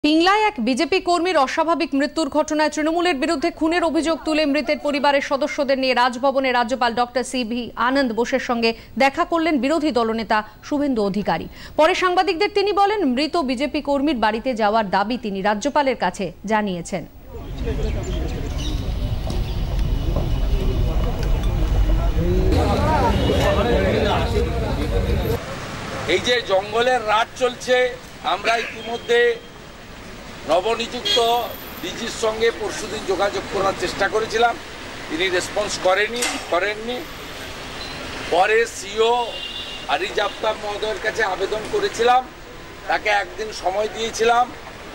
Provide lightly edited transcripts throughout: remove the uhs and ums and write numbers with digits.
পিংলায় এক বিজেপি কর্মীর অস্বাভাবিক মৃত্যুর ঘটনায় তৃণমূলের বিরুদ্ধে খুনের অভিযোগ তুলে মৃতের পরিবারের সদস্যদের নিয়ে রাজভবনে রাজ্যপাল ডক্টর সিভি আনন্দ বোসের সঙ্গে দেখা করলেন বিরোধী দলনেতা শুভেন্দু অধিকারী। পরে সাংবাদিকদের তিনি বলেন, মৃত বিজেপি কর্মীর বাড়িতে যাওয়ার দাবি তিনি রাজ্যপালের কাছে জানিয়েছেন। এই যে জঙ্গলের রাত চলছে, আমরা ইতিমধ্যে নবনিযুক্ত ডিজির সঙ্গে পরশুদিন যোগাযোগ করার চেষ্টা করেছিলাম, তিনি রেসপন্স করেননি। পরে সিও আরিজ আফতাব মহোদয়ের কাছে আবেদন করেছিলাম, তাকে একদিন সময় দিয়েছিলাম,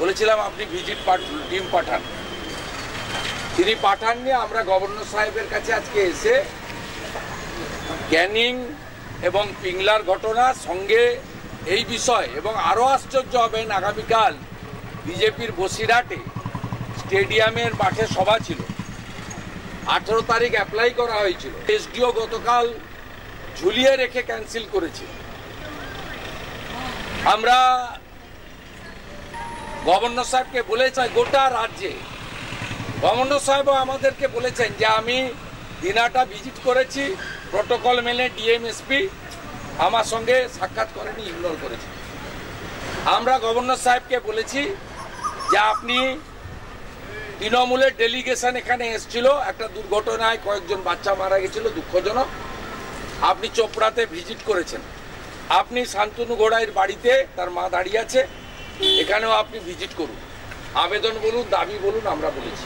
বলেছিলাম আপনি ভিজিট টিম পাঠান, তিনি পাঠাননি। আমরা গভর্নর সাহেবের কাছে আজকে এসে ক্যানিং এবং পিংলার ঘটনার সঙ্গে এই বিষয় এবং আরও আশ্চর্য হবেন, আগামীকাল বিজেপির বসিরহাটে স্টেডিয়ামের মাঠে সভা ছিল, 18 তারিখ অ্যাপ্লাই করা হয়েছিল, এসডিও গতকাল ঝুলিয়ে রেখে ক্যান্সেল করেছে। আমরা গভর্নর সাহেবকে বলেছি, গোটা রাজ্যে গভর্নর সাহেবও আমাদেরকে বলেছেন যে আমি দিনাটা ভিজিট করেছি, প্রোটোকল মেনে ডিএমএসপি আমার সঙ্গে সাক্ষাৎ করেনি, ইগনোর করেছি। আমরা গভর্নর সাহেবকে বলেছি যে আপনি তৃণমূলের ডেলিগেশন এখানে এসেছিল, একটা দুর্ঘটনায় কয়েকজন বাচ্চা মারা গেছিল, দুঃখজনক। আপনি চোপড়াতে ভিজিট করেছেন, আপনি শান্তনু গোড়াইয়ের বাড়িতে তার মা দাঁড়িয়ে আছে, এখানেও আপনি ভিজিট করুন, আবেদন বলুন, দাবি বলুন, আমরা বলেছি।